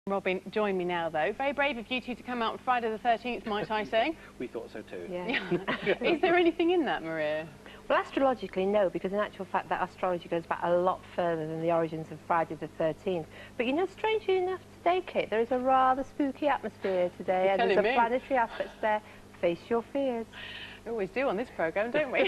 Robin, join me now, though. Very brave of you two to come out on Friday the 13th, might I say? We thought so too. Yeah. Is there anything in that, Maria? Well, astrologically, no, because in actual fact, that astrology goes back a lot further than the origins of Friday the 13th. But you know, strangely enough today, Kate, there is a rather spooky atmosphere today, and there's a planetary aspect there. Face your fears. We always do on this programme, don't we?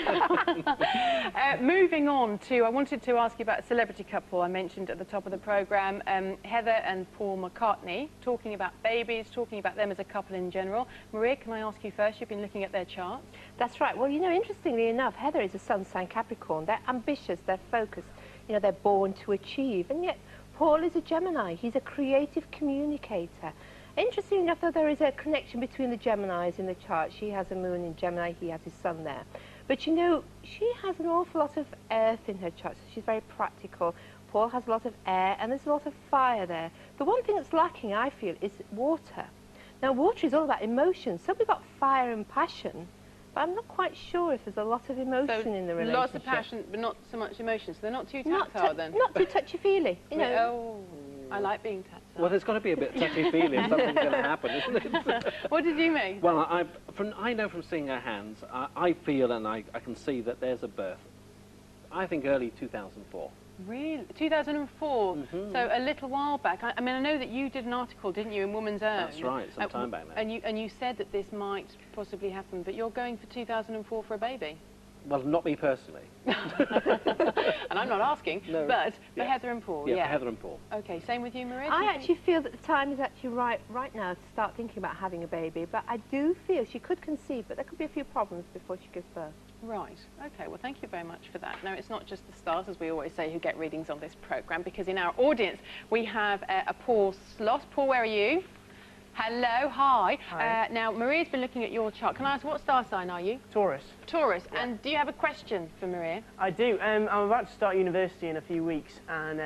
Moving on to, I wanted to ask you about a celebrity couple I mentioned at the top of the programme, Heather and Paul McCartney, talking about babies, talking about them as a couple in general. Maria, can I ask you first? You've been looking at their charts. That's right. Well, you know, interestingly enough, Heather is a sun sign Capricorn. They're ambitious, they're focused, you know, they're born to achieve. And yet, Paul is a Gemini. He's a creative communicator. Interestingly enough, though, there is a connection between the Geminis in the chart. She has a moon in Gemini, he has his sun there. But, you know, she has an awful lot of earth in her chart, so she's very practical. Paul has a lot of air, and there's a lot of fire there. The one thing that's lacking, I feel, is water. Now, water is all about emotion. So we've got fire and passion, but I'm not quite sure if there's a lot of emotion in the relationship. Lots of passion, but not so much emotion. So they're not too tactile, then? Not too touchy-feely, you know. Oh, I like being tactile. Well, there's got to be a bit touchy-feely if something's going to happen, isn't it? What did you make? Well, I know from seeing her hands, I feel and I can see that there's a birth. I think early 2004. Really? 2004? Mm-hmm. So a little while back. I mean, I know that you did an article, didn't you, in Woman's Own? That's right, some time back now. And you said that this might possibly happen, but you're going for 2004 for a baby? Well, not me personally. And I'm not asking, no, but for Heather and Paul, yeah. For Heather and Paul. Okay, same with you, Maria? I actually feel that the time is actually right now to start thinking about having a baby, but I do feel she could conceive, but there could be a few problems before she gives birth. Right, okay, well thank you very much for that. Now, it's not just the stars, as we always say, who get readings on this programme, because in our audience we have a Paul Sloss. Paul, where are you? Hello, hi. Hi. Now, Maria's been looking at your chart. Can I ask, what star sign are you? Taurus. Taurus. Yeah. And do you have a question for Maria? I do. I'm about to start university in a few weeks, and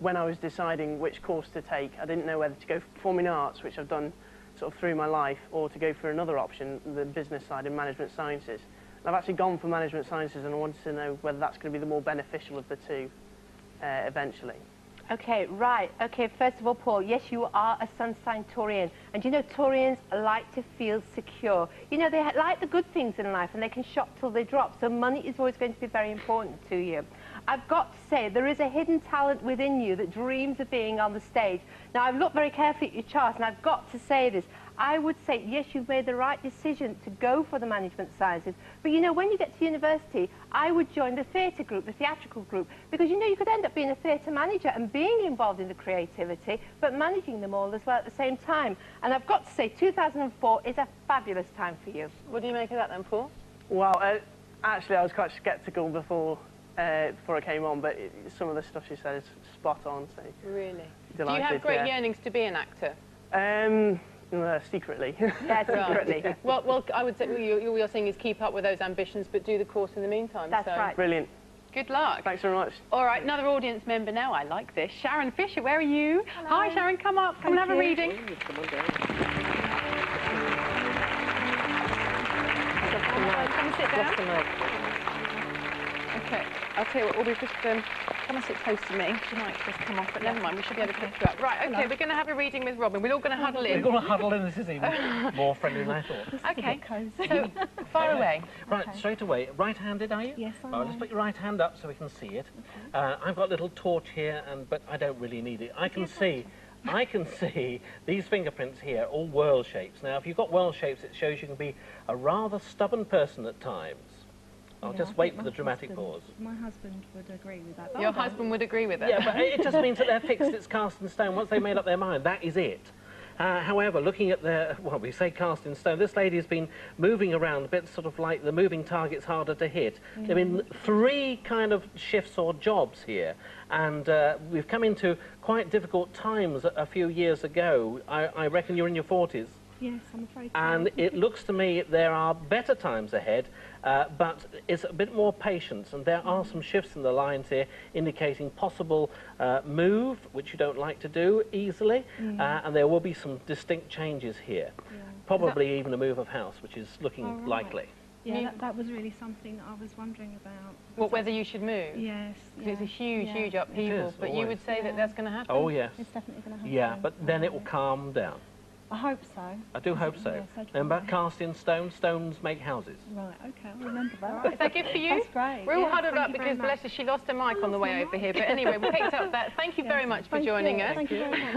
when I was deciding which course to take, I didn't know whether to go for performing arts, which I've done sort of through my life, or to go for another option, the business side in management sciences. And I've actually gone for management sciences, and I wanted to know whether that's going to be the more beneficial of the two eventually. Okay, right. Okay, first of all, Paul, yes, you are a sun sign Taurian. And you know, Taurians like to feel secure. You know, they like the good things in life, and they can shop till they drop. So money is always going to be very important to you. I've got to say, there is a hidden talent within you that dreams of being on the stage. Now, I've looked very carefully at your chart, and I've got to say this. I would say, yes, you've made the right decision to go for the management sciences. But, you know, when you get to university, I would join the theatre group, the theatrical group, because, you know, you could end up being a theatre manager and being involved in the creativity, but managing them all as well at the same time. And I've got to say, 2004 is a fabulous time for you. What do you make of that then, Paul? Well, actually, I was quite sceptical before I came on, but some of the stuff she said is spot on. So really? Delighted, do you have great yearnings to be an actor? Secretly. Yeah, secretly. Right. Well, I would say what you're saying is keep up with those ambitions, but do the course in the meantime. That's right. Brilliant. Good luck. Thanks very much. All right, another audience member now. I like this. Sharon Fisher, where are you? Hello. Hi, Sharon, come up. Come and have a reading. Come on down. Come and sit down. Okay, I'll tell you what, we'll just come and sit close to me. She might just come off, but never mind, we should be able to pick you up. Right, okay, we're going to have a reading with Robin. We're all going to huddle in. We're going to huddle in. This is even more friendly than I thought. Okay, so far away. Right, straight away. Right-handed, are you? Yes, I am. Just put your right hand up so we can see it. Okay. I've got a little torch here, but I don't really need it. I can see these fingerprints here, all whirl shapes. Now, if you've got whirl shapes, it shows you can be a rather stubborn person at times. I'll just wait for the dramatic pause. My husband would agree with that. Your husband would agree with it? Yeah, but it just means that they're fixed, it's cast in stone. Once they've made up their mind, that is it. However, looking at the, well, we say cast in stone, this lady has been moving around a bit sort of like the moving target's harder to hit. There have been 3 kind of shifts or jobs here, and we've come into quite difficult times a few years ago. I reckon you're in your 40s. Yes, I'm afraid so. And it looks to me there are better times ahead, but it's a bit more patience, and there are some shifts in the lines here indicating possible move, which you don't like to do easily, and there will be some distinct changes here. Probably even a move of house, which is looking likely. Yeah, that was really something that I was wondering about. What, whether you should move? Yes. Because it's a huge, yeah. huge upheaval. is, But you always. would say that Yeah. that's going to happen? Oh, yes. It's definitely going to happen. Yeah, but then it will calm down. I hope so. I do hope so. Yes, I do. And about cast in stone, stones make houses. Right, okay, I'll remember that. Is that good for you? That's great. We're all Yeah, huddled thank up you because, very much. bless her, she lost her mic on the way over here. But anyway, we picked up that. Thank you very much for Thank joining you. us. Thank you very much.